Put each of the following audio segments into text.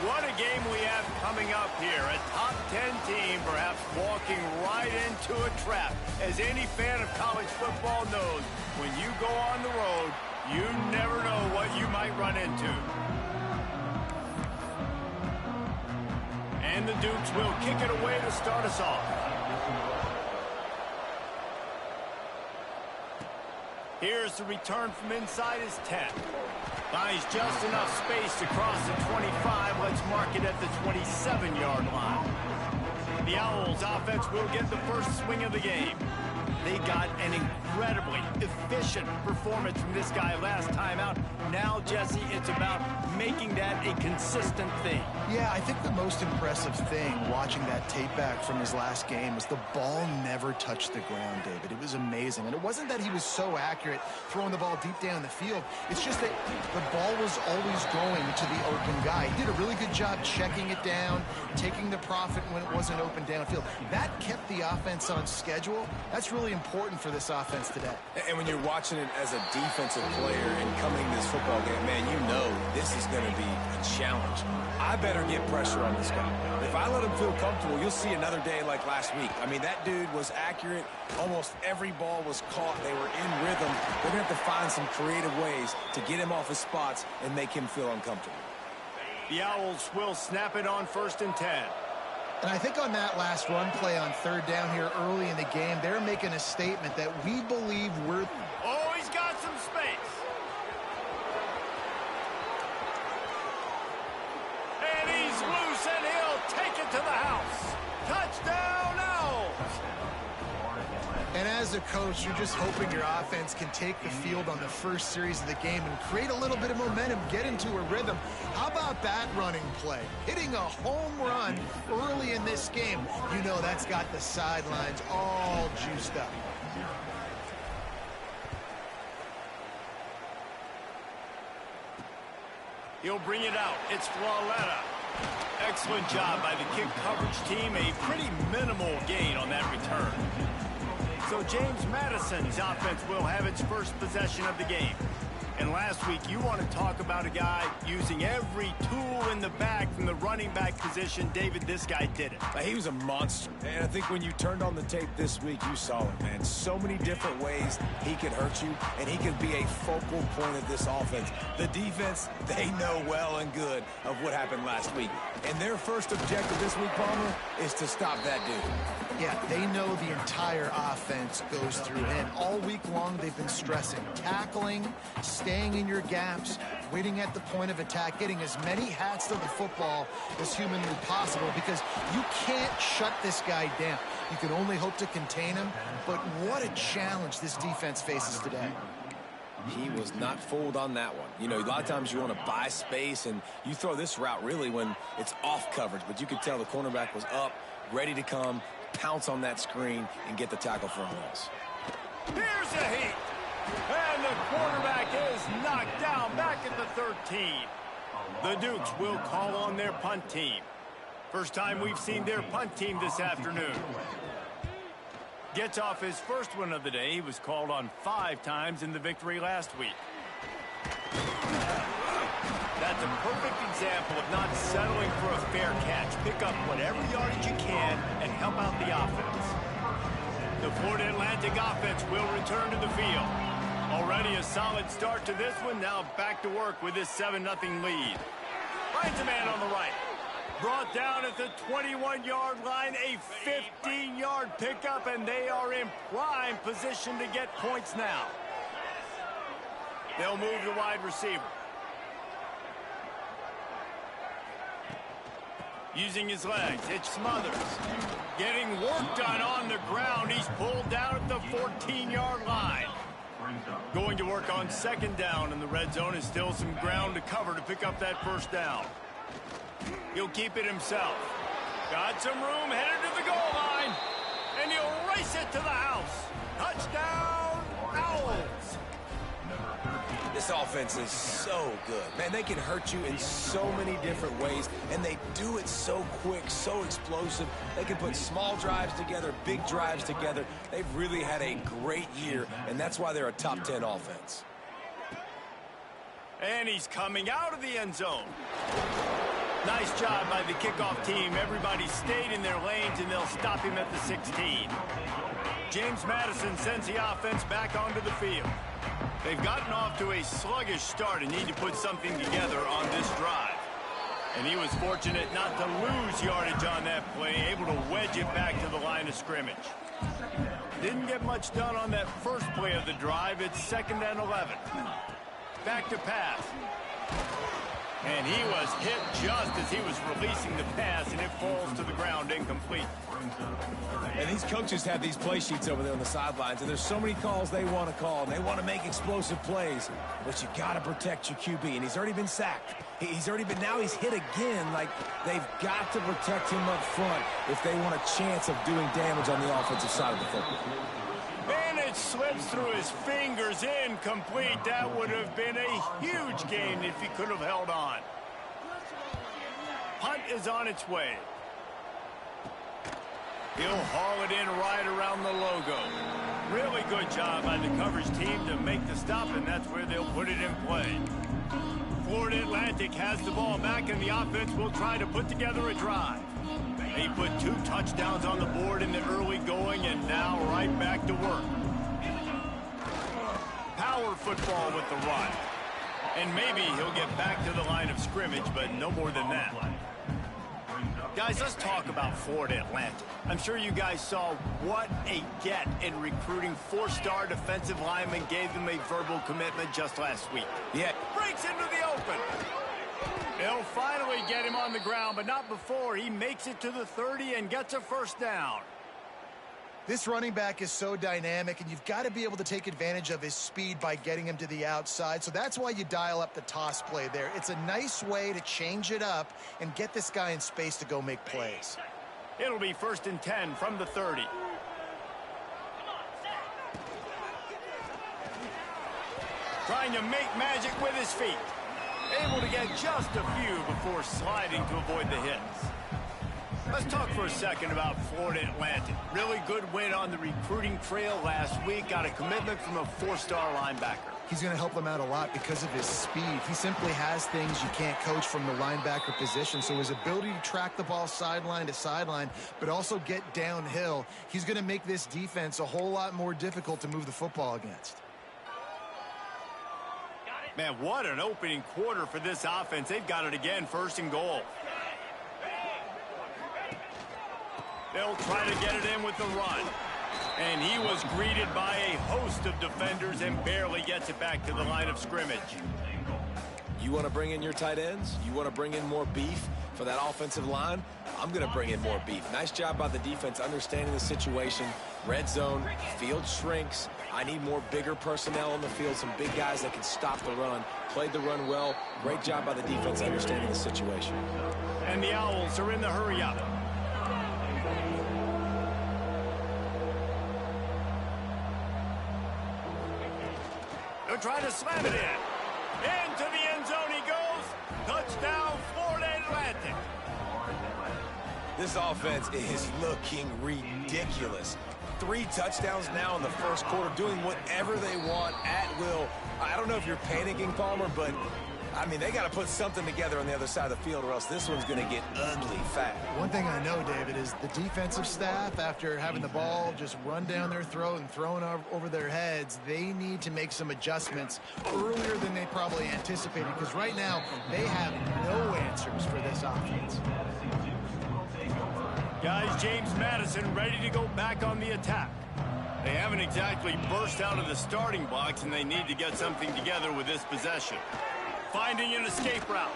What a game we have coming up here. A top 10 team perhaps walking right into a trap. As any fan of college football knows, when you go on the road, you never know what you might run into. And the Dukes will kick it away to start us off. Here's the return from inside his 10. Finds just enough space to cross the 25. Let's mark it at the 27-yard line. The Owls offense will get the first swing of the game. They got an incredibly efficient performance from this guy last time out. Now, Jesse, it's about making that a consistent thing. Yeah, I think the most impressive thing watching that tape back from his last game was the ball never touched the ground, David. It was amazing. And it wasn't that he was so accurate throwing the ball deep down the field. It's just that the ball was always going to the open guy. He did a really good job checking it down, taking the profit when it wasn't open downfield. That kept the offense on schedule. That's really important for this offense today. And when you're watching it as a defensive player and coming to this football game, man, you know this is going to be a challenge. I better get pressure on this guy. If I let him feel comfortable, you'll see another day like last week. I mean, that dude was accurate. Almost every ball was caught. They were in rhythm. They're going to have to find some creative ways to get him off his spots and make him feel uncomfortable. The Owls will snap it on 1st and 10. And I think on that last run play on 3rd down here early in the game, they're making a statement that we believe we're... Oh, he's got some space. And he's loose, and he'll take it to the house. Touchdown, Owls. And as a coach, you're just hoping your offense can take the field on the first series of the game and create a little bit of momentum, get into a rhythm. How about that running play? Hitting a home run early in this game. You know that's got the sidelines all juiced up. He'll bring it out. It's Flawletta. Excellent job by the kick coverage team. A pretty minimal gain on that return. So James Madison's offense will have its first possession of the game. And last week, you want to talk about a guy using every tool in the bag from the running back position. David, this guy did it. He was a monster. And I think when you turned on the tape this week, you saw it, man. So many different ways he could hurt you, and he could be a focal point of this offense. The defense, they know well and good of what happened last week. And their first objective this week, Palmer, is to stop that dude. Yeah, they know the entire offense goes through him. All week long, they've been stressing tackling, staying in your gaps, waiting at the point of attack, getting as many hats to the football as humanly possible because you can't shut this guy down. You can only hope to contain him, but what a challenge this defense faces today. He was not fooled on that one. You know, a lot of times you want to buy space, and you throw this route really when it's off coverage, but you could tell the cornerback was up, ready to come, pounce on that screen, and get the tackle for a loss. Here's a heat. And the quarterback is knocked down back at the 13. The Dukes will call on their punt team. First time we've seen their punt team this afternoon. Gets off his first one of the day. He was called on 5 times in the victory last week. That's a perfect example of not settling for a fair catch. Pick up whatever yardage you can and help out the offense. The Florida Atlantic offense will return to the field. Already a solid start to this one. Now back to work with this 7-0 lead. Finds a man on the right. Brought down at the 21-yard line. A 15-yard pickup, and they are in prime position to get points now. They'll move the wide receiver. Using his legs, it's Smothers. Getting work done on the ground. He's pulled down at the 14-yard line. Going to work on 2nd down, and the red zone is still some ground to cover to pick up that 1st down. He'll keep it himself. Got some room, headed to the goal line, and he'll race it to the house. Touchdown, Owls. This offense is so good. Man, they can hurt you in so many different ways, and they do it so quick, so explosive. They can put small drives together, big drives together. They've really had a great year, and that's why they're a top 10 offense. And he's coming out of the end zone. Nice job by the kickoff team. Everybody stayed in their lanes, and they'll stop him at the 16. James Madison sends the offense back onto the field. They've gotten off to a sluggish start and need to put something together on this drive. And he was fortunate not to lose yardage on that play, able to wedge it back to the line of scrimmage. Didn't get much done on that first play of the drive. It's 2nd and 11. Back to pass. And he was hit just as he was releasing the pass, and it falls to the ground incomplete. And these coaches have these play sheets over there on the sidelines, and there's so many calls they want to call, and they want to make explosive plays. But you got to protect your QB, and he's already been sacked. Now he's hit again. Like, they've got to protect him up front if they want a chance of doing damage on the offensive side of the football. And it slips through his fingers, incomplete. That would have been a huge gain if he could have held on. Punt is on its way. He'll haul it in right around the logo. Really good job by the coverage team to make the stop, and that's where they'll put it in play. Florida Atlantic has the ball back, and the offense will try to put together a drive. They put 2 touchdowns on the board in the early going, and now right back to work. Power football with the run. And maybe he'll get back to the line of scrimmage, but no more than that. Guys, let's talk about Florida Atlantic. I'm sure you guys saw what a get in recruiting 4-star defensive linemen gave them a verbal commitment just last week. Yeah. Breaks into the open. They'll finally get him on the ground, but not before he makes it to the 30 and gets a first down. This running back is so dynamic, and you've got to be able to take advantage of his speed by getting him to the outside. So that's why you dial up the toss play there. It's a nice way to change it up and get this guy in space to go make plays. It'll be 1st and 10 from the 30. Trying to make magic with his feet. Able to get just a few before sliding to avoid the hits. Let's talk for a second about Florida Atlantic. Really good win on the recruiting trail last week. Got a commitment from a 4-star linebacker. He's going to help them out a lot because of his speed. He simply has things you can't coach from the linebacker position. So his ability to track the ball sideline to sideline, but also get downhill, he's going to make this defense a whole lot more difficult to move the football against. Man, what an opening quarter for this offense. They've got it again, 1st and goal. They'll try to get it in with the run. And he was greeted by a host of defenders and barely gets it back to the line of scrimmage. You want to bring in your tight ends? You want to bring in more beef for that offensive line? I'm going to bring in more beef. Nice job by the defense understanding the situation. Red zone, field shrinks. I need more bigger personnel on the field, some big guys that can stop the run. Played the run well. Great job by the defense understanding the situation. And the Owls are in the hurry-up. They're trying to slam it in. Into the end zone he goes. Touchdown, Florida Atlantic. This offense is looking ridiculous. 3 touchdowns now in the first quarter, doing whatever they want at will. I don't know if you're panicking, Palmer, but, I mean, they got to put something together on the other side of the field or else this one's going to get ugly fast. One thing I know, David, is the defensive staff, after having the ball just run down their throat and thrown over their heads, they need to make some adjustments earlier than they probably anticipated, because right now they have no answers for this offense. Guys, James Madison ready to go back on the attack. They haven't exactly burst out of the starting blocks, and they need to get something together with this possession. Finding an escape route.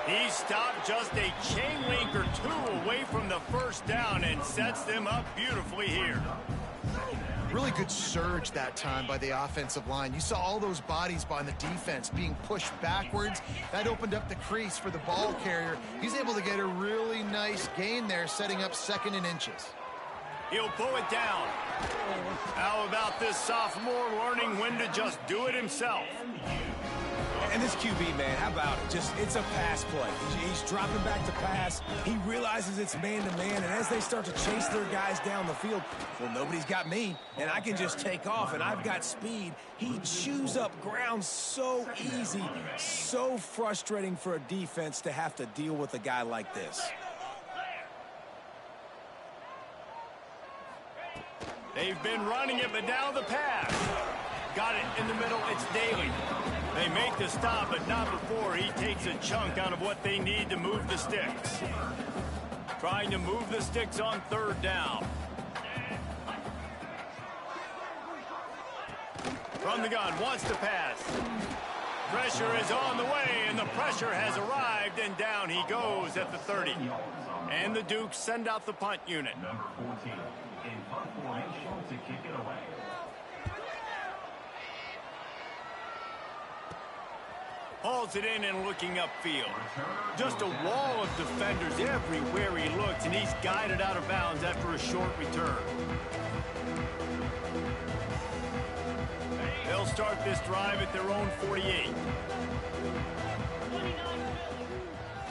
He stopped just a chain link or 2 away from the first down and sets them up beautifully here. Really good surge that time by the offensive line. You saw all those bodies by the defense being pushed backwards. That opened up the crease for the ball carrier. He's able to get a really nice gain there, setting up 2nd and inches. He'll pull it down. How about this sophomore learning when to just do it himself? And this QB, man, how about it? It's a pass play. He's dropping back to pass. He realizes it's man-to-man, and as they start to chase their guys down the field, well, nobody's got me, and I can just take off, and I've got speed. He chews up ground so easy, so frustrating for a defense to have to deal with a guy like this. They've been running it, but now the pass. Got it in the middle. It's Daly. They make the stop, but not before he takes a chunk out of what they need to move the sticks. Trying to move the sticks on third down. From the gun, wants to pass. Pressure is on the way, and the pressure has arrived, and down he goes at the 30. And the Dukes send out the punt unit. Number 14 in punt formation to kick it away. Hauls it in and looking upfield. Just a wall of defenders everywhere he looks, and he's guided out of bounds after a short return. They'll start this drive at their own 48.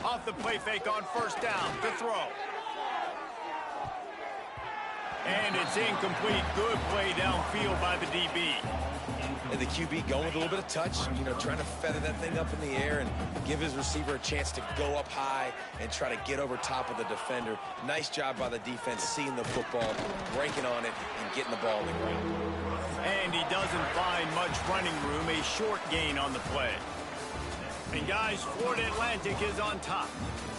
Off the play fake on first down to throw. And it's incomplete. Good play downfield by the DB. And the QB going with a little bit of touch, trying to feather that thing up in the air and give his receiver a chance to go up high and try to get over top of the defender. Nice job by the defense seeing the football, breaking on it, and getting the ball on the ground. And he doesn't find much running room, a short gain on the play. And guys, Florida Atlantic is on top.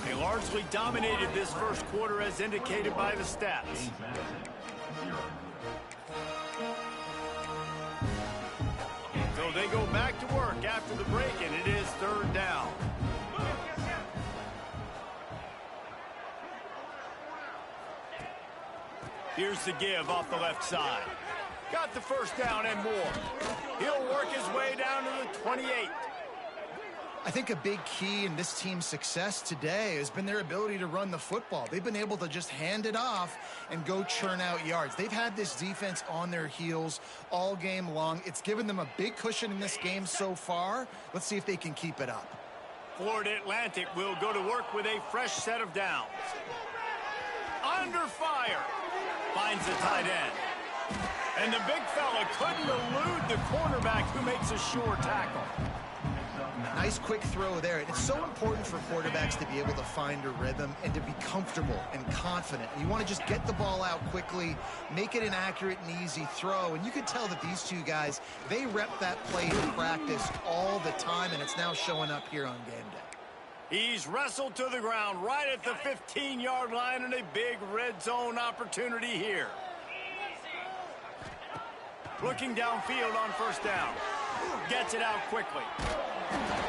They largely dominated this first quarter as indicated by the stats. So they go back to work after the break, and it is third down. Here's the give off the left side. Got the first down and more. He'll work his way down to the 28. I think a big key in this team's success today has been their ability to run the football. They've been able to just hand it off and go churn out yards. They've had this defense on their heels all game long. It's given them a big cushion in this game so far. Let's see if they can keep it up. Florida Atlantic will go to work with a fresh set of downs. Under fire. Finds the tight end. And the big fella couldn't elude the cornerback who makes a sure tackle. Nice quick throw there. It's so important for quarterbacks to be able to find a rhythm and to be comfortable and confident. You want to just get the ball out quickly, make it an accurate and easy throw. And you can tell that these two guys, they rep that play in practice all the time, and it's now showing up here on game day. He's wrestled to the ground right at the 15-yard line, and a big red zone opportunity here. Looking downfield on first down. Gets it out quickly.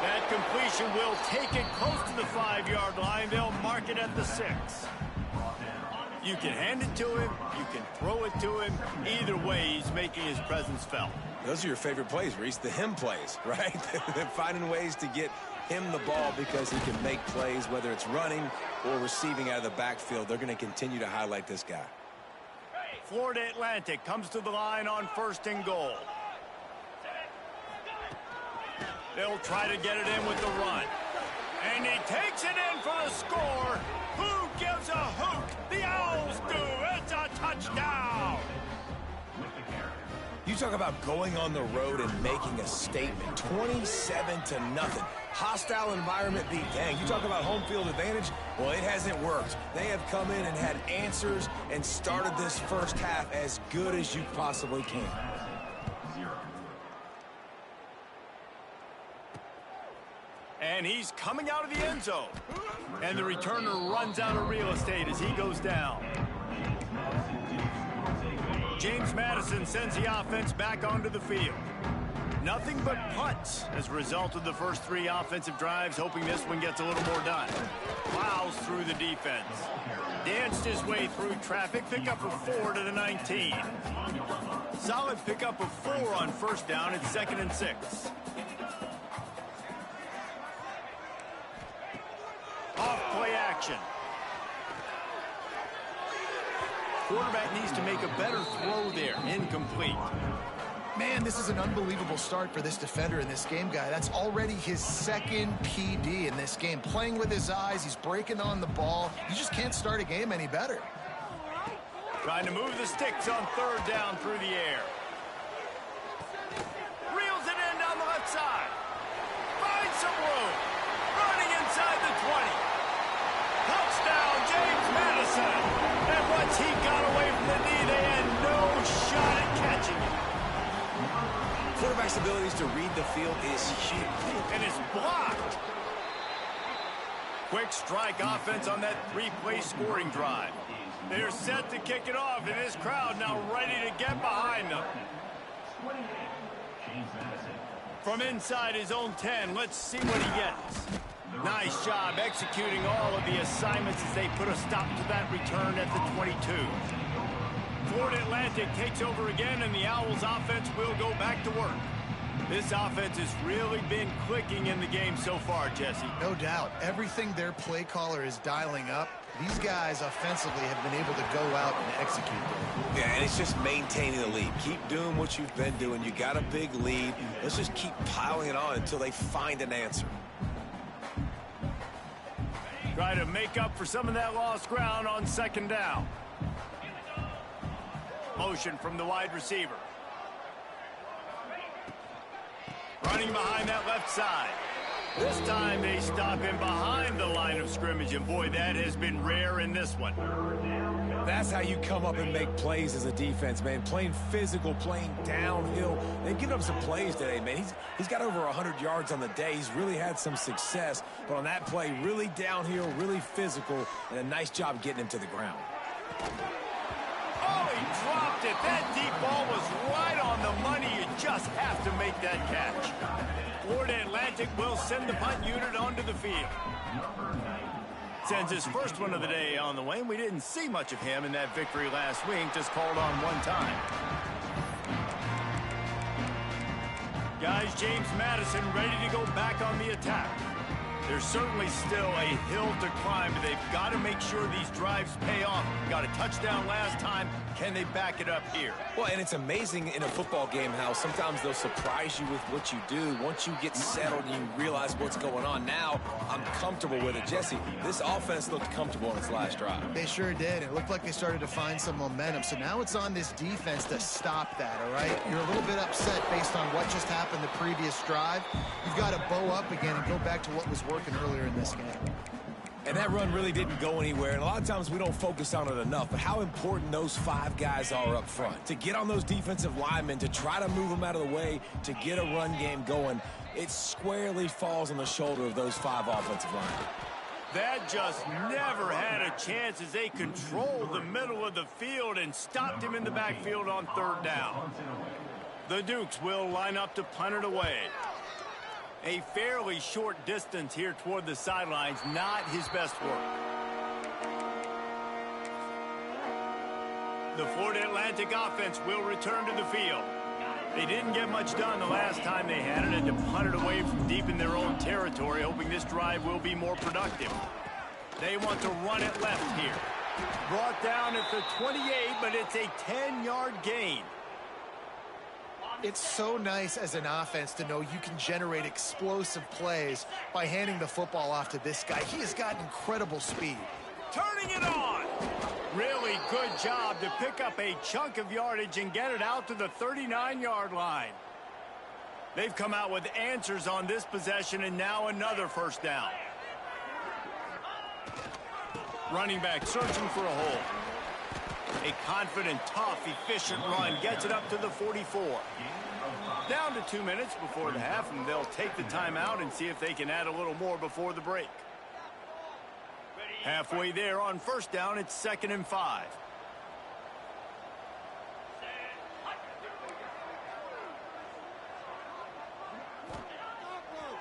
That completion will take it close to the 5-yard line. They'll mark it at the 6. You can hand it to him. You can throw it to him. Either way, he's making his presence felt. Those are your favorite plays, Reese, the him plays, right? Finding ways to get him the ball because he can make plays, whether it's running or receiving out of the backfield. They're going to continue to highlight this guy. Florida Atlantic comes to the line on first and goal. They'll try to get it in with the run. And he takes it in for the score. Who gives a hoot? The Owls do. It's a touchdown. You talk about going on the road and making a statement. 27-0. Hostile environment beat. Dang, you talk about home field advantage? Well, it hasn't worked. They have come in and had answers and started this first half as good as you possibly can. And he's coming out of the end zone. And the returner runs out of real estate as he goes down. James Madison sends the offense back onto the field. Nothing but punts as a result of the first 3 offensive drives, hoping this one gets a little more done. Plows through the defense. Danced his way through traffic, pickup of 4 to the 19. Solid pickup of 4 on first down at 2nd and 6. Off play action. Quarterback needs to make a better throw there. Incomplete. Man, this is an unbelievable start for this defender in this game, guy. That's already his second PD in this game. Playing with his eyes, he's breaking on the ball. You just can't start a game any better. Trying to move the sticks on third down through the air. Reels it in down the left side. Finds some room. Running inside the 20. Touchdown, James Madison. And once he got away from the knee, they had no shot at catching it. Quarterback's abilities to read the field is huge. And it's blocked. Quick strike offense on that three-play scoring drive. They're set to kick it off, and this crowd now ready to get behind them. From inside his own 10, let's see what he gets. Nice job executing all of the assignments as they put a stop to that return at the 22. Florida Atlantic takes over again, and the Owls offense will go back to work. This offense has really been clicking in the game so far, Jesse. No doubt. Everything their play caller is dialing up, these guys offensively have been able to go out and execute. Yeah, and it's just maintaining the lead. Keep doing what you've been doing. You got a big lead. Let's just keep piling it on until they find an answer. Try to make up for some of that lost ground on second down. Motion from the wide receiver. Running behind that left side. This time they stop him behind the line of scrimmage, and boy, that has been rare in this one. That's how you come up and make plays as a defense, man. Playing physical, playing downhill. They've given up some plays today, man. He's got over 100 yards on the day. He's really had some success. But on that play, really downhill, really physical, and a nice job getting him to the ground. Oh, he dropped it. That deep ball was right on the money. You just have to make that catch. Florida Atlantic will send the punt unit onto the field. Sends his first one of the day on the way. We didn't see much of him in that victory last week. Just called on one time. Guys, James Madison ready to go back on the attack. There's certainly still a hill to climb, but they've got to make sure these drives pay off. Got a touchdown last time. Can they back it up here? Well, and it's amazing in a football game how sometimes they'll surprise you with what you do. Once you get settled and you realize what's going on, now I'm comfortable with it. Jesse, this offense looked comfortable in its last drive. They sure did. It looked like they started to find some momentum. So now it's on this defense to stop that, all right? You're a little bit upset based on what just happened the previous drive. You've got to bow up again and go back to what was working earlier in this game. And that run really didn't go anywhere, and a lot of times we don't focus on it enough, but how important those five guys are up front. To get on those defensive linemen, to try to move them out of the way, to get a run game going, it squarely falls on the shoulder of those five offensive linemen. That just never had a chance as they controlled the middle of the field and stopped him in the backfield on third down. The Dukes will line up to punt it away. A fairly short distance here toward the sidelines, not his best work. The Florida Atlantic offense will return to the field. They didn't get much done the last time they had it, and to punt it away from deep in their own territory, hoping this drive will be more productive. They want to run it left here. Brought down at the 28, but it's a 10-yard gain. It's so nice as an offense to know you can generate explosive plays by handing the football off to this guy. He has got incredible speed. Turning it on. Really good job to pick up a chunk of yardage and get it out to the 39-yard line. They've come out with answers on this possession, and now another first down. Running back searching for a hole. A confident, tough, efficient run gets it up to the 44. Down to 2 minutes before the half, and they'll take the timeout and see if they can add a little more before the break. Halfway there on first down, it's 2nd and 5.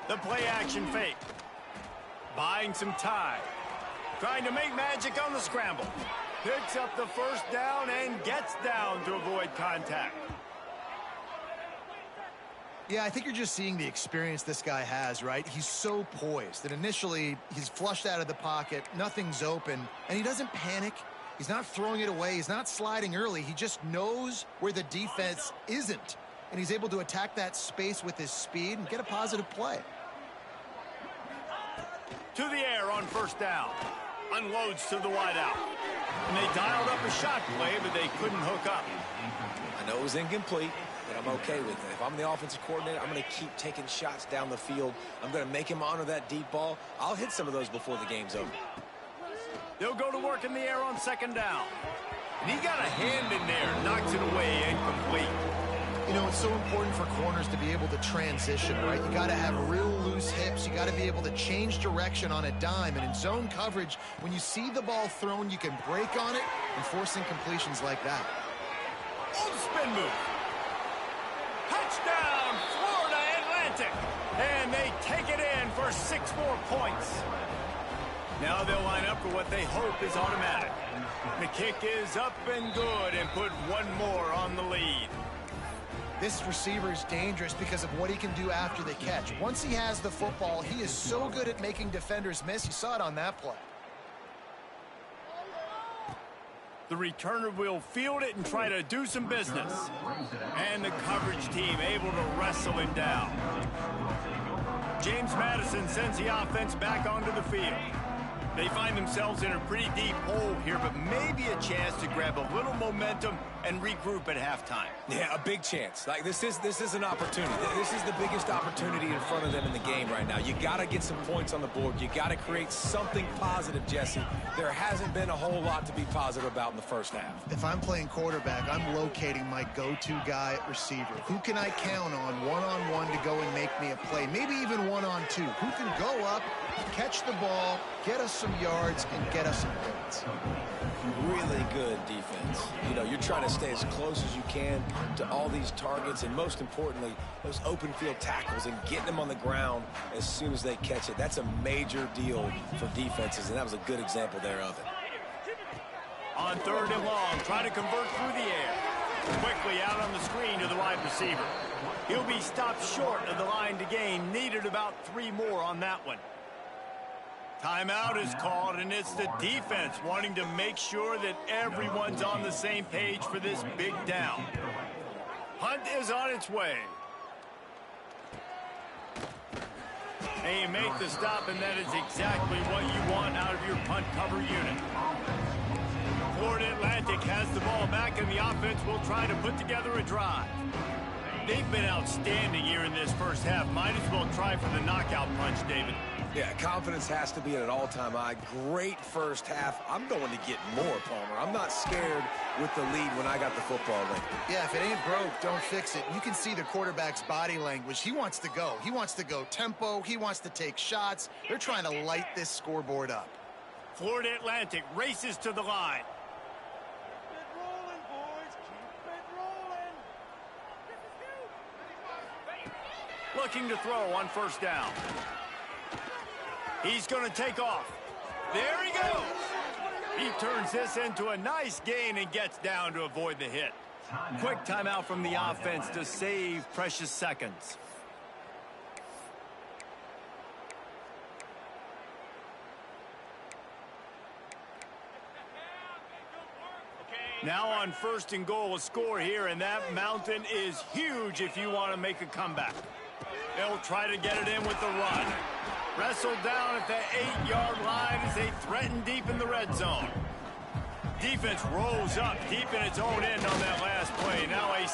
The play action fake. Buying some time. Trying to make magic on the scramble. Picks up the first down and gets down to avoid contact. Yeah, I think you're just seeing the experience this guy has, right? He's so poised. And initially, he's flushed out of the pocket. Nothing's open. And he doesn't panic. He's not throwing it away. He's not sliding early. He just knows where the defense isn't. and he's able to attack that space with his speed and get a positive play. To the air on first down. Unloads to the wideout. And they dialed up a shot play, but they couldn't hook up. I know it was incomplete, but I'm okay with it. If I'm the offensive coordinator, I'm going to keep taking shots down the field. I'm going to make him honor that deep ball. I'll hit some of those before the game's over. They'll go to work in the air on second down. And he got a hand in there, knocks it away, incomplete. You know, it's so important for corners to be able to transition, right? You got to have real loose hips. You got to be able to change direction on a dime. And in zone coverage, when you see the ball thrown, you can break on it and force incompletions like that. On the spin move. Touchdown, Florida Atlantic. And they take it in for 6 more points. Now they'll line up for what they hope is automatic. The kick is up and good and put 1 more on the lead. This receiver is dangerous because of what he can do after the catch. Once he has the football, he is so good at making defenders miss. You saw it on that play. The returner will field it and try to do some business. And the coverage team able to wrestle him down. James Madison sends the offense back onto the field. They find themselves in a pretty deep hole here, but maybe a chance to grab a little momentum and regroup at halftime. Yeah, a big chance. Like this is an opportunity. This is the biggest opportunity in front of them in the game right now. You got to get some points on the board. You got to create something positive, Jesse. There hasn't been a whole lot to be positive about in the first half. If I'm playing quarterback, I'm locating my go-to guy at receiver. Who can I count on one-on-one to go and make me a play? Maybe even one-on-two. Who can go up, catch the ball, get us some yards, and get us some points? Really good defense. You know, you're trying to stay as close as you can to all these targets, and most importantly, those open field tackles and getting them on the ground as soon as they catch it. That's a major deal for defenses, and that was a good example there of it. On 3rd and long, try to convert through the air. Quickly out on the screen to the wide receiver. He'll be stopped short of the line to gain. Needed about 3 more on that one. Timeout is called, and it's the defense wanting to make sure that everyone's on the same page for this big down. Hunt is on its way. And you make the stop, and that is exactly what you want out of your punt cover unit. Florida Atlantic has the ball back, and the offense will try to put together a drive. They've been outstanding here in this first half. Might as well try for the knockout punch, David. Yeah, confidence has to be at an all-time high. Great first half. I'm going to get more, Palmer. I'm not scared with the lead when I got the football ready. Yeah, if it ain't broke, don't fix it. You can see the quarterback's body language. He wants to go. He wants to go tempo. He wants to take shots. They're trying to light this scoreboard up. Florida Atlantic races to the line. Keep it rolling, boys. Keep it rolling. Looking to throw on first down. He's going to take off. There he goes. He turns this into a nice gain and gets down to avoid the hit. Quick timeout from the offense to save precious seconds. Now on 1st and goal, a score here, and that mountain is huge if you want to make a comeback. They'll try to get it in with the run. Wrestled down at the 8-yard line as they threaten deep in the red zone. Defense rolls up deep in its own end on that last play. Now a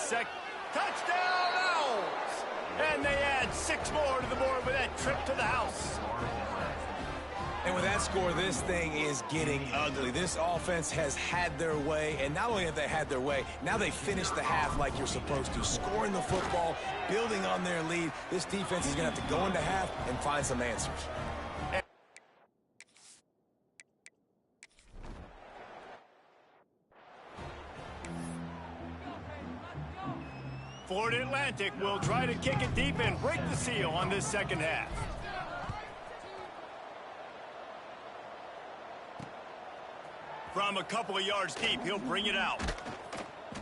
touchdown Owls! And they add 6 more to the board with that trip to the house. And with that score, this thing is getting ugly. This offense has had their way, and not only have they had their way, now they finish the half like you're supposed to, scoring the football, building on their lead. This defense is going to have to go into half and find some answers. Florida Atlantic will try to kick it deep and break the seal on this second half. From a couple of yards deep, he'll bring it out.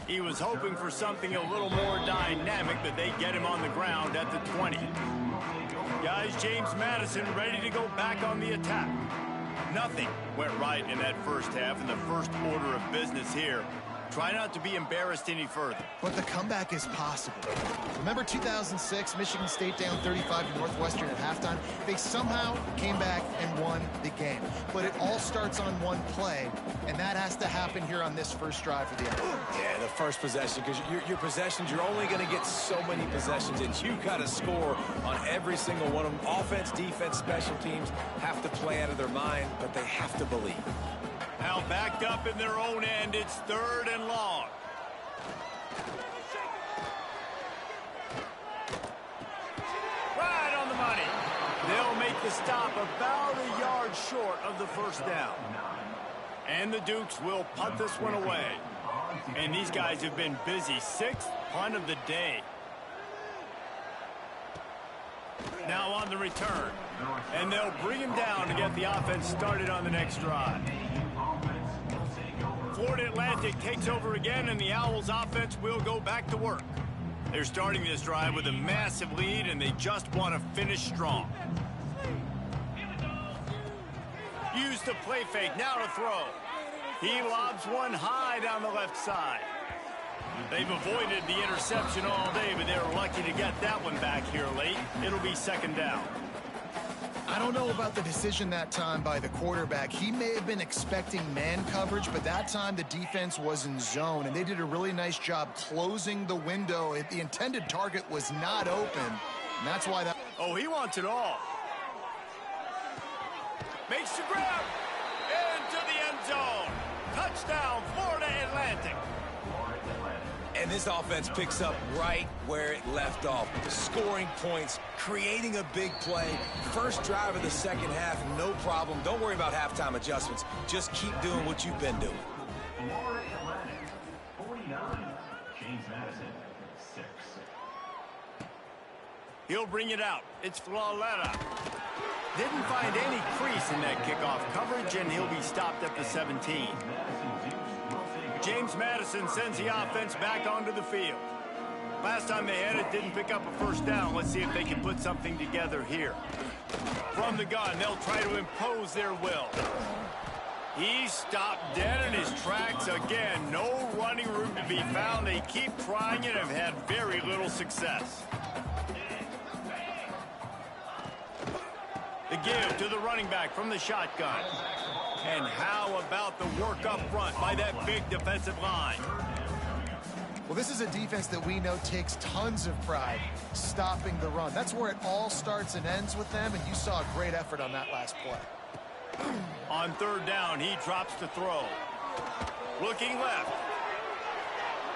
He was hoping for something a little more dynamic, but they get him on the ground at the 20. Guys, James Madison ready to go back on the attack. Nothing went right in that first half, and the first order of business here Try not to be embarrassed any further. But the comeback is possible. Remember 2006, Michigan State down 35 to Northwestern at halftime? They somehow came back and won the game. But it all starts on one play, and that has to happen here on this first drive for the Irish. Yeah, the first possession, because your possessions, you're only going to get so many possessions, and you got to score on every single one of them. Offense, defense, special teams have to play out of their mind, but they have to believe. Now backed up in their own end, it's 3rd and long. Right on the money. They'll make the stop about a yard short of the first down. And the Dukes will punt this one away. And these guys have been busy. 6th punt of the day. Now on the return. And they'll bring him down to get the offense started on the next drive. Florida Atlantic takes over again, and the Owls offense will go back to work. They're starting this drive with a massive lead, and they just want to finish strong. Use the play fake, now to throw. He lobs one high down the left side. They've avoided the interception all day, but they're lucky to get that one back here late. It'll be 2nd down. I don't know about the decision that time by the quarterback. He may have been expecting man coverage, but that time the defense was in zone, and they did a really nice job closing the window. The intended target was not open, and that's why that... Oh, he wants it all. Makes the grab into the end zone. Touchdown, Florida Atlantic. And this offense picks up right where it left off. Scoring points, creating a big play. First drive of the second half, no problem. Don't worry about halftime adjustments. Just keep doing what you've been doing. Florida Atlantic, 49. James Madison, 6. He'll bring it out. It's Flawletta. Didn't find any crease in that kickoff coverage, and he'll be stopped at the 17. James Madison sends the offense back onto the field. Last time they had it, didn't pick up a first down. Let's see if they can put something together here. From the gun, they'll try to impose their will. He's stopped dead in his tracks again. No running room to be found. They keep trying and have had very little success. The give to the running back from the shotgun. And how about the work up front by that big defensive line? Well, this is a defense that we know takes tons of pride stopping the run. That's where it all starts and ends with them, and you saw a great effort on that last play. On 3rd down, he drops to throw. Looking left.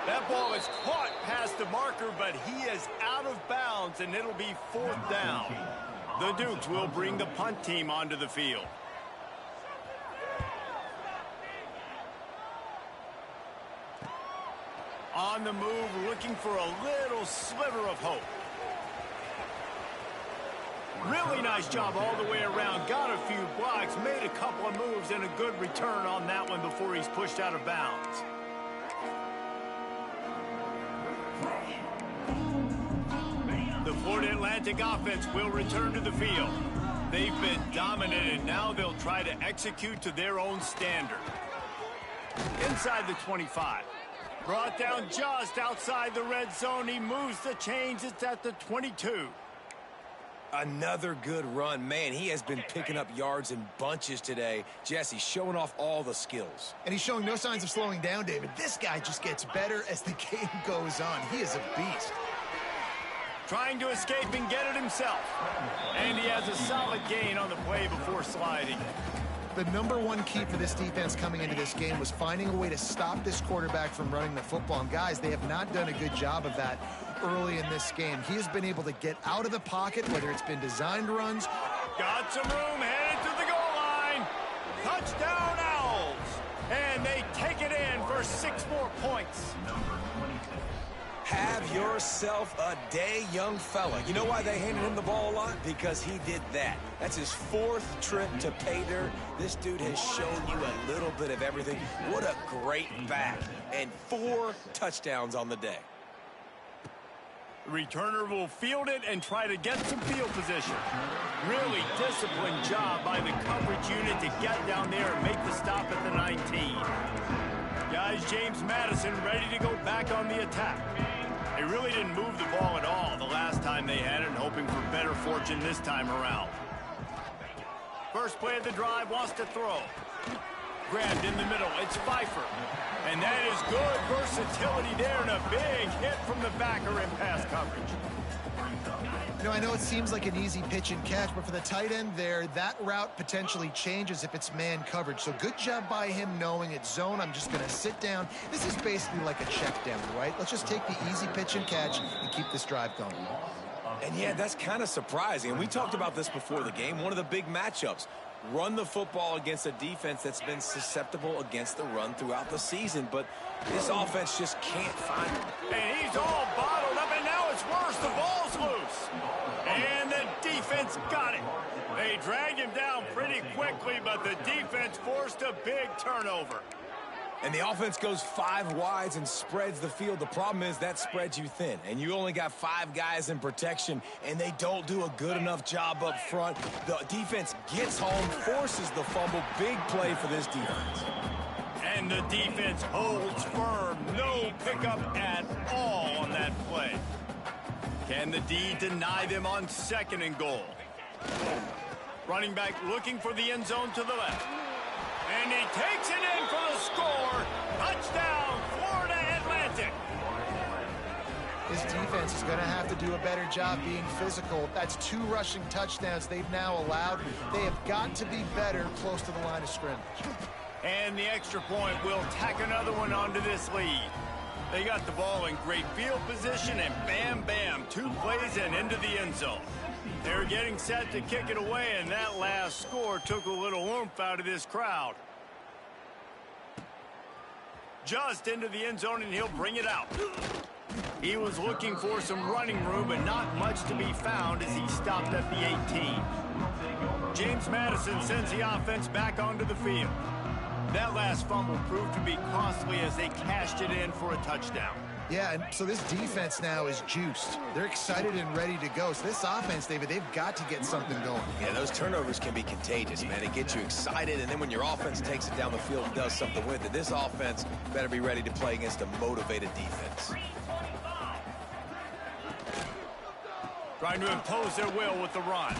That ball is caught past the marker, but he is out of bounds, and it'll be 4th down. The Dukes will bring the punt team onto the field. On the move, looking for a little sliver of hope. Really nice job all the way around. Got a few blocks, made a couple of moves, and a good return on that one before he's pushed out of bounds. The Florida Atlantic offense will return to the field. They've been dominant, and now they'll try to execute to their own standard. Inside the 25. Brought down just outside the red zone. He moves the chains. It's at the 22. Another good run. Man, he has been picking up yards in bunches today. Jesse showing off all the skills. And he's showing no signs of slowing down, David. This guy just gets better as the game goes on. He is a beast. Trying to escape and get it himself. And he has a solid gain on the play before sliding. The #1 key for this defense coming into this game was finding a way to stop this quarterback from running the football. And guys, they have not done a good job of that early in this game. He has been able to get out of the pocket, whether it's been designed runs. Got some room, headed to the goal line. Touchdown Owls. And they take it in for 6 more points. Have yourself a day, young fella. You know why they handed him the ball a lot? Because he did that. That's his 4th trip to pay dirt. This dude has shown you a little bit of everything. What a great back. And 4 touchdowns on the day. The returner will field it and try to get some field position. Really disciplined job by the coverage unit to get down there and make the stop at the 19. Guys, James Madison ready to go back on the attack. They really didn't move the ball at all the last time they had it, and hoping for better fortune this time around. First play of the drive, wants to throw. Grabbed in the middle, it's Pfeiffer. And that is good versatility there, and a big hit from the backer in pass coverage. You know, I know it seems like an easy pitch and catch, but for the tight end there, that route potentially changes if it's man coverage. So good job by him knowing it's zone. I'm just going to sit down. This is basically like a check down, right? Let's just take the easy pitch and catch and keep this drive going. And yeah, that's kind of surprising. And we talked about this before the game. One of the big matchups. Run the football against a defense that's been susceptible against the run throughout the season. But this offense just can't find him. And he's all bottled up, and now it's worse. The ball's loose. And the defense got it. They dragged him down pretty quickly, but the defense forced a big turnover. And the offense goes 5 wides and spreads the field. The problem is that spreads you thin, and you only got 5 guys in protection, and they don't do a good enough job up front. The defense gets home, forces the fumble. Big play for this defense. And the defense holds firm. No pickup at all on that play. Can the D deny them on 2nd and goal? Running back looking for the end zone to the left. And he takes it in for the score. Touchdown, Florida Atlantic. This defense is going to have to do a better job being physical. That's 2 rushing touchdowns they've now allowed. They have got to be better close to the line of scrimmage. And the extra point will tack another one onto this lead. They got the ball in great field position, and bam, bam, 2 plays and into the end zone. They're getting set to kick it away, and that last score took a little oomph out of this crowd. Just into the end zone, and he'll bring it out. He was looking for some running room, but not much to be found as he stopped at the 18. James Madison sends the offense back onto the field. That last fumble proved to be costly as they cashed it in for a touchdown. Yeah, and so this defense now is juiced. They're excited and ready to go. So this offense, David, they've got to get something going. Yeah, those turnovers can be contagious, man. It gets you excited, and then when your offense takes it down the field and does something with it, this offense better be ready to play against a motivated defense. Trying to impose their will with the run.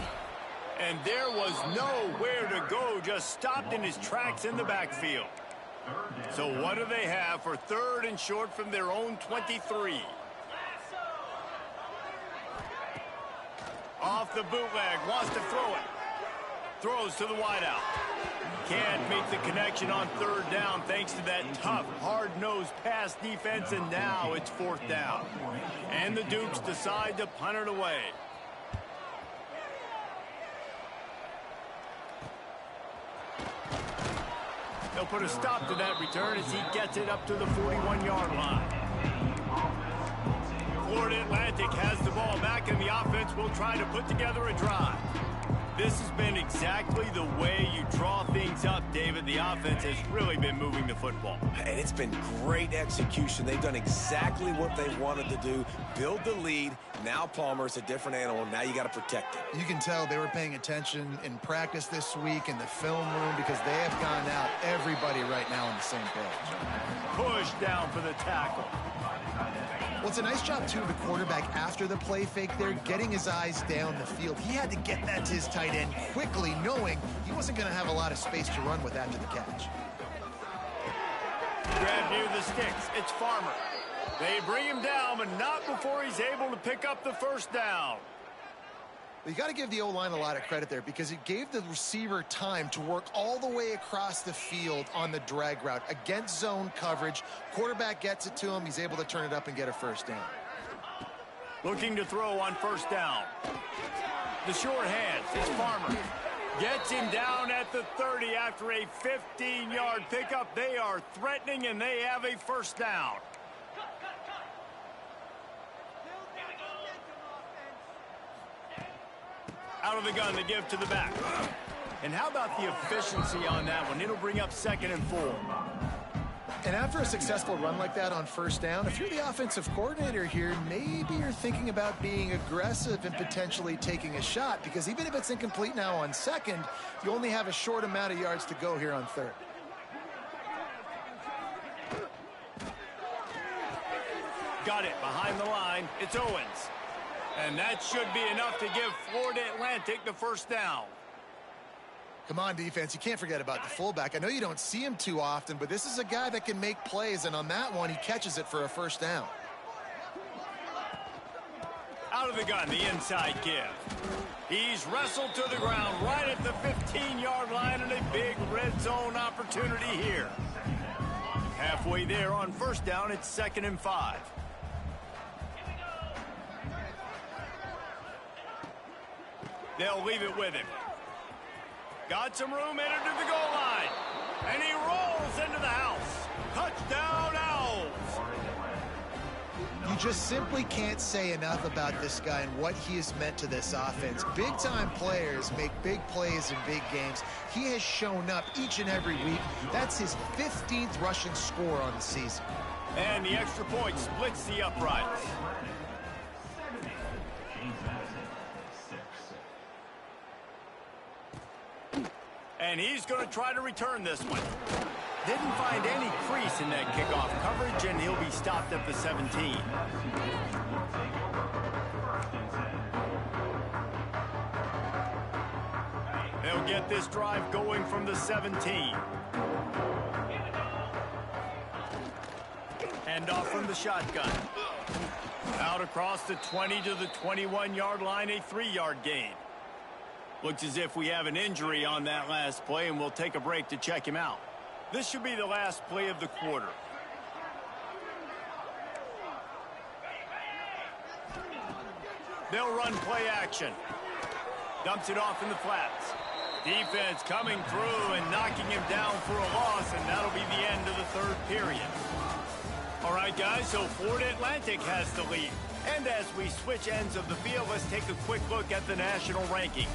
And there was nowhere to go, just stopped in his tracks in the backfield. So what do they have for 3rd and short from their own 23? Off the bootleg, wants to throw it. Throws to the wideout. Can't make the connection on 3rd down thanks to that tough, hard-nosed pass defense, and now it's 4th down. And the Dukes decide to punt it away. They'll put a stop to that return as he gets it up to the 41-yard line. Florida Atlantic has the ball back, and the offense will try to put together a drive. This has been exactly the way you draw things up, David. The offense has really been moving the football. And it's been great execution. They've done exactly what they wanted to do. Build the lead. Now Palmer's a different animal. Now you got to protect it. You can tell they were paying attention in practice this week in the film room because they have gone out everybody right now on the same page. Push down for the tackle. Well, it's a nice job, too, of the quarterback after the play fake there, getting his eyes down the field. He had to get that to his tight end quickly, knowing he wasn't going to have a lot of space to run with after the catch. Grab near the sticks. It's Farmer. They bring him down, but not before he's able to pick up the 1st down. You got to give the O-line a lot of credit there because it gave the receiver time to work all the way across the field on the drag route against zone coverage. Quarterback gets it to him. He's able to turn it up and get a 1st down. Looking to throw on 1st down. The short hands. It's Farmer. Gets him down at the 30 after a 15-yard pickup. They are threatening, and they have a 1st down. Out of the gun, they give to the back. And how about the efficiency on that one? It'll bring up 2nd and 4. And after a successful run like that on 1st down, if you're the offensive coordinator here, maybe you're thinking about being aggressive and potentially taking a shot, because even if it's incomplete now on 2nd, you only have a short amount of yards to go here on 3rd. got it behind the line. It's Owens. And that should be enough to give Florida Atlantic the first down. Come on, defense. You can't forget about the fullback. I know you don't see him too often, but this is a guy that can make plays, and on that one, he catches it for a first down. Out of the gun, the inside give. He's wrestled to the ground right at the 15-yard line, and a big red zone opportunity here. Halfway there on first down, it's 2nd and 5. They'll leave it with him. Got some room, entered to the goal line. And he rolls into the house. Touchdown, Owls. You just simply can't say enough about this guy and what he has meant to this offense. Big-time players make big plays in big games. He has shown up each and every week. That's his 15th rushing score on the season. And the extra point splits the uprights. And he's going to try to return this one. Didn't find any crease in that kickoff coverage, and he'll be stopped at the 17. They'll get this drive going from the 17. Hand off from the shotgun. Out across the 20 to the 21-yard line, a 3-yard gain. Looks as if we have an injury on that last play, and we'll take a break to check him out. This should be the last play of the quarter. They'll run play action. Dumps it off in the flats. Defense coming through and knocking him down for a loss, and that'll be the end of the 3rd period. All right, guys, so Florida Atlantic has the lead. And as we switch ends of the field, let's take a quick look at the national rankings.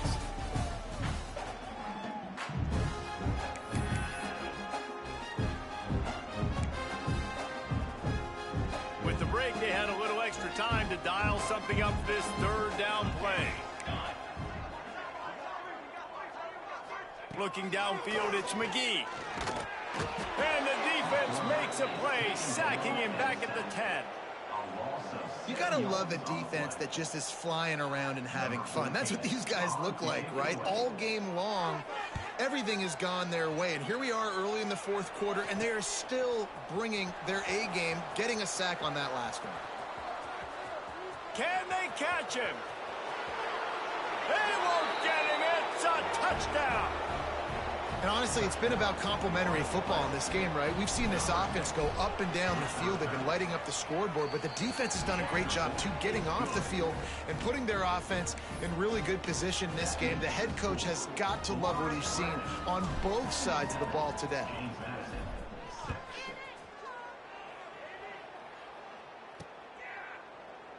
With the break, they had a little extra time to dial something up this 3rd down play. Looking downfield, it's McGee. And the defense makes a play, sacking him back at the 10. You gotta love a defense that just is flying around and having fun. That's what these guys look like, right? All game long, everything has gone their way. And here we are early in the 4th quarter, and they are still bringing their A game, getting a sack on that last one. Can they catch him? They won't get him. It's a touchdown. And honestly, it's been about complementary football in this game, right? We've seen this offense go up and down the field. They've been lighting up the scoreboard, but the defense has done a great job, too, getting off the field and putting their offense in really good position in this game. The head coach has got to love what he's seen on both sides of the ball today.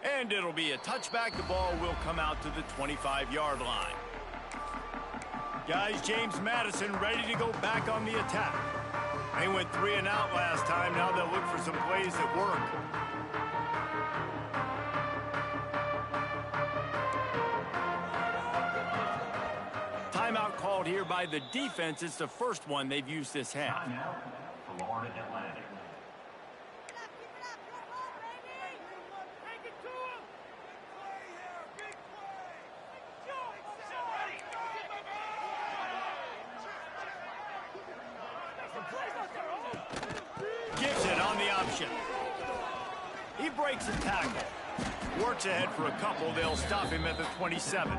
And it'll be a touchback. The ball will come out to the 25-yard line. Guys, James Madison ready to go back on the attack. They went 3 and out last time. Now they'll look for some plays that work. Timeout called here by the defense. It's the first one they've used this half. Timeout, Florida Atlantic. Gives it on the option. He breaks a tackle. Works ahead for a couple. They'll stop him at the 27.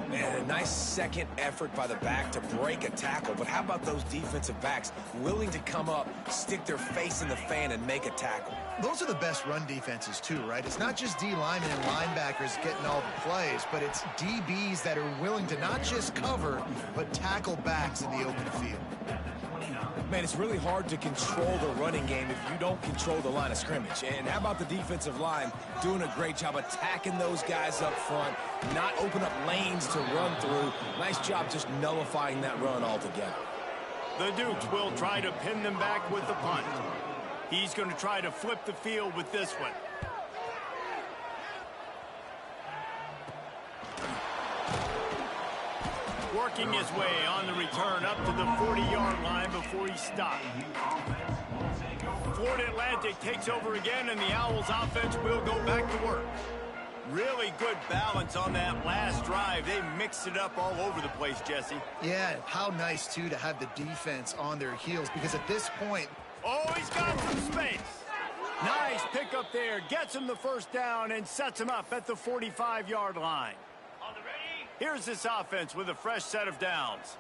Man, a nice second effort by the back to break a tackle. But how about those defensive backs willing to come up, stick their face in the fan, and make a tackle? Those are the best run defenses, too, right? It's not just D linemen and linebackers getting all the plays, but it's DBs that are willing to not just cover, but tackle backs in the open field. Man, it's really hard to control the running game if you don't control the line of scrimmage. And how about the defensive line doing a great job attacking those guys up front, not open up lanes to run through. Nice job just nullifying that run altogether. The Dukes will try to pin them back with the punt. He's going to try to flip the field with this one. Working his way on the return up to the 40-yard line before he stopped. Florida Atlantic takes over again, and the Owls offense will go back to work. Really good balance on that last drive. They mixed it up all over the place, Jesse. Yeah, how nice, too, to have the defense on their heels, because at this point... Oh, he's got some space. Nice pickup there. Gets him the first down and sets him up at the 45-yard line. Here's this offense with a fresh set of downs.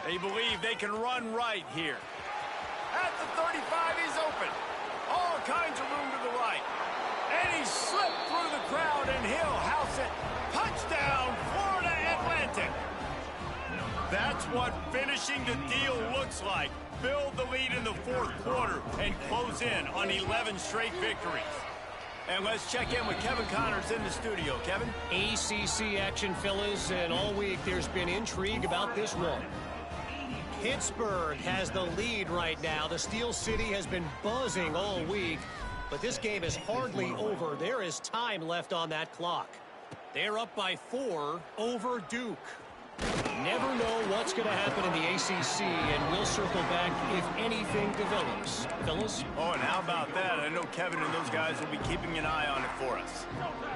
They believe they can run right here. At the 35, he's open. All kinds of room to the right. And he slipped through the crowd, and he'll house it. Touchdown, Florida Atlantic. That's what finishing the deal looks like. Build the lead in the fourth quarter and close in on 11 straight victories. And let's check in with Kevin Connors in the studio. Kevin? ACC action, fellas, and all week there's been intrigue about this one. Pittsburgh has the lead right now. The Steel City has been buzzing all week, but this game is hardly over. There is time left on that clock. They're up by 4 over Duke. Never know what's going to happen in the ACC, and we'll circle back if anything develops. Fellas? Oh, and how about that? I know Kevin and those guys will be keeping an eye on it for us.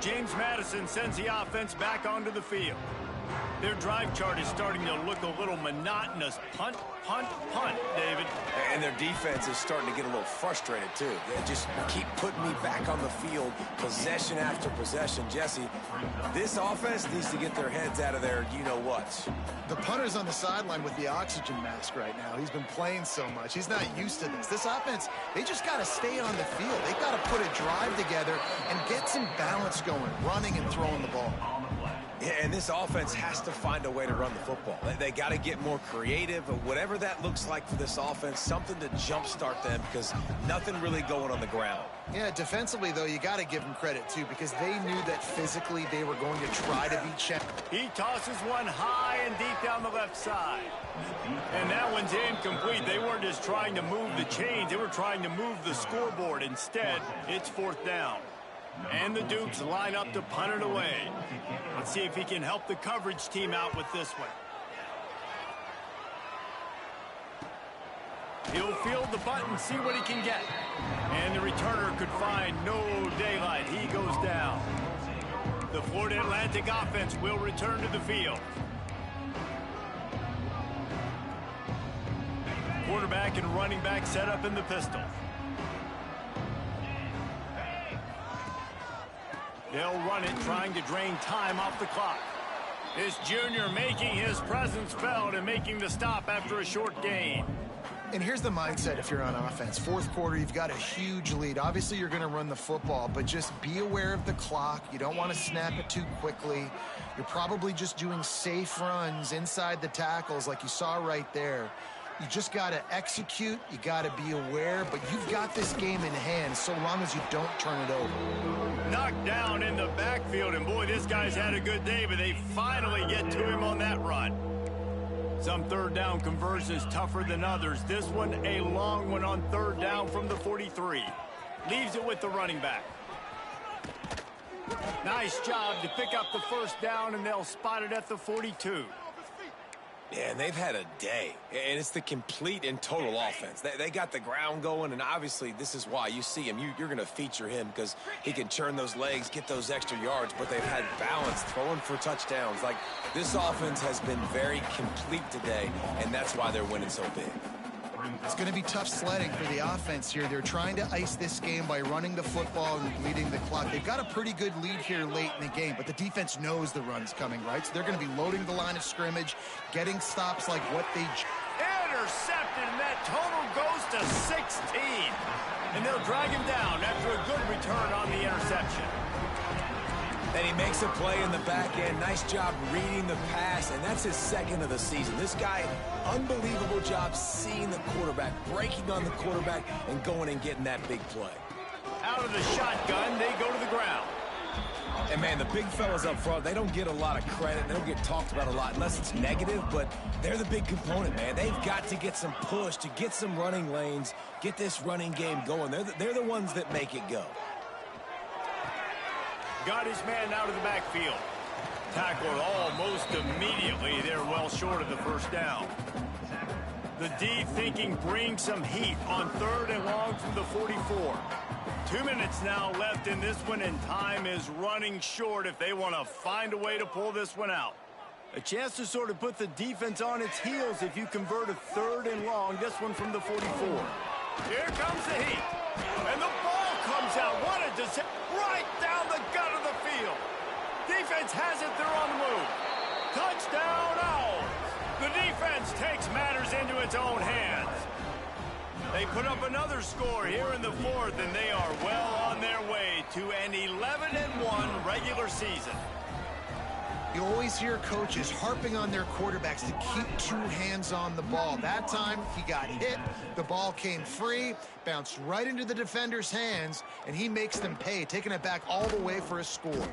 James Madison sends the offense back onto the field. Their drive chart is starting to look a little monotonous. Punt, punt, punt, David. And their defense is starting to get a little frustrated, too. They just keep putting me back on the field, possession after possession. Jesse, this offense needs to get their heads out of their you-know-whats. The punter's on the sideline with the oxygen mask right now. He's been playing so much. He's not used to this. This offense, they just got to stay on the field. They got to put a drive together and get some balance going, running and throwing the ball. Yeah, and this offense has to find a way to run the football. They got to get more creative, or whatever that looks like for this offense, something to jumpstart them, because nothing really going on the ground. Yeah, defensively, though, you got to give them credit, too, because they knew that physically they were going to try to beat Ncaa. He tosses one high and deep down the left side. And that one's incomplete. They weren't just trying to move the chains. They were trying to move the scoreboard. Instead, it's fourth down. And the Dukes line up to punt it away. Let's see if he can help the coverage team out with this one. He'll field the bunt and see what he can get. And the returner could find no daylight. He goes down. The Florida Atlantic offense will return to the field. Quarterback and running back set up in the pistol. They'll run it, trying to drain time off the clock. This junior making his presence felt and making the stop after a short gain. And here's the mindset if you're on offense. Fourth quarter, you've got a huge lead. Obviously, you're going to run the football, but just be aware of the clock. You don't want to snap it too quickly. You're probably just doing safe runs inside the tackles like you saw right there. You just got to execute. You got to be aware, but you've got this game in hand so long as you don't turn it over. Knocked down in the backfield, and boy, this guy's had a good day, but they finally get to him on that run. Some third down conversions tougher than others. This one, a long one on third down from the 43. Leaves it with the running back. Nice job to pick up the first down, and they'll spot it at the 42. Yeah, and they've had a day, and it's the complete and total offense. They got the ground going, and obviously this is why you see him. You're going to feature him because he can churn those legs, get those extra yards, but they've had balance, throwing for touchdowns. Like, this offense has been very complete today, and that's why they're winning so big. It's going to be tough sledding for the offense here. They're trying to ice this game by running the football and leading the clock. They've got a pretty good lead here late in the game, but the defense knows the run's coming, right? So they're going to be loading the line of scrimmage, getting stops like what they... Intercepted, and that total goes to 16. And they'll drag him down after a good return on the interception. And he makes a play in the back end. Nice job reading the pass, and that's his second of the season. This guy, unbelievable job seeing the quarterback, breaking on the quarterback, and going and getting that big play. Out of the shotgun, they go to the ground. And, man, the big fellas up front, they don't get a lot of credit. They don't get talked about a lot unless it's negative, but they're the big component, man. They've got to get some push, to get some running lanes, get this running game going. They're the ones that make it go. Got his man out of the backfield. Tackled almost immediately. They're well short of the first down. The D thinking bring some heat on 3rd and long from the 44. 2 minutes now left in this one, and time is running short if they want to find a way to pull this one out. A chance to sort of put the defense on its heels if you convert a 3rd and long, this one from the 44. Here comes the heat, and the ball comes out. What a deception. Right down the gut of the field. Defense has it. They're on the move. Touchdown, Owls. The defense takes matters into its own hands. They put up another score here in the 4th, and they are well on their way to an 11-1 regular season. You always hear coaches harping on their quarterbacks to keep 2 hands on the ball. That time, he got hit, the ball came free, bounced right into the defender's hands, and he makes them pay, taking it back all the way for a score.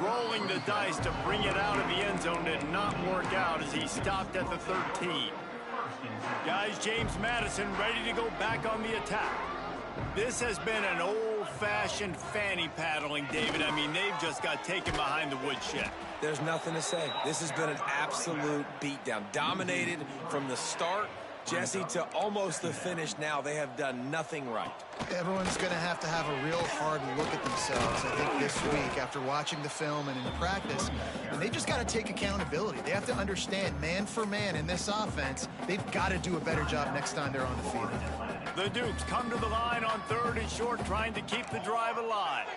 Rolling the dice to bring it out of the end zone did not work out as he stopped at the 13. Guys, James Madison ready to go back on the attack. This has been an old-fashioned fanny paddling, David. I mean, they've just got taken behind the woodshed. There's nothing to say. This has been an absolute beatdown. Dominated from the start, Jesse, to almost the finish now. They have done nothing right. Everyone's going to have a real hard look at themselves, I think, this week after watching the film and in the practice. And they just got to take accountability. They have to understand, man for man in this offense, they've got to do a better job next time they're on the field. The Dukes come to the line on 3rd and short, trying to keep the drive alive.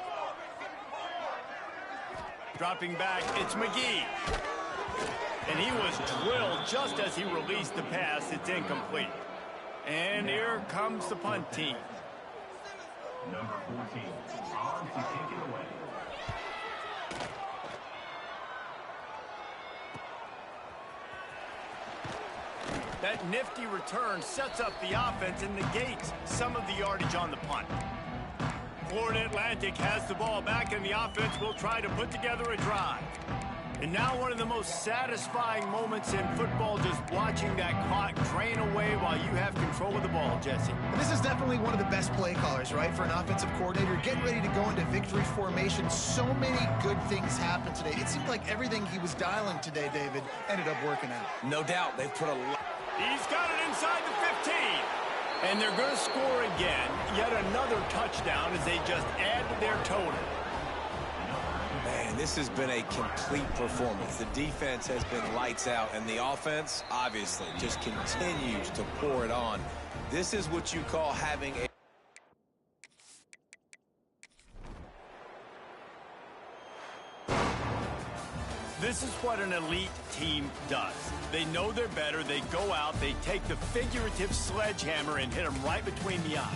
Dropping back, it's McGee. And he was drilled just as he released the pass. It's incomplete. And here comes the punt team. Number 14, on to kick it away. That nifty return sets up the offense and negates some of the yardage on the punt. Florida Atlantic has the ball back, and the offense will try to put together a drive. And now one of the most satisfying moments in football, just watching that clock drain away while you have control of the ball, Jesse. And this is definitely one of the best play callers, right, for an offensive coordinator. Getting ready to go into victory formation. So many good things happened today. It seemed like everything he was dialing today, David, ended up working out. No doubt. They've put a lot. He's got it inside the 15. And they're going to score again. Yet another touchdown as they just add to their total. Man, this has been a complete performance. The defense has been lights out, and the offense, obviously, just continues to pour it on. This is what you call having a... This is what an elite team does. They know they're better. They go out. They take the figurative sledgehammer and hit them right between the eyes.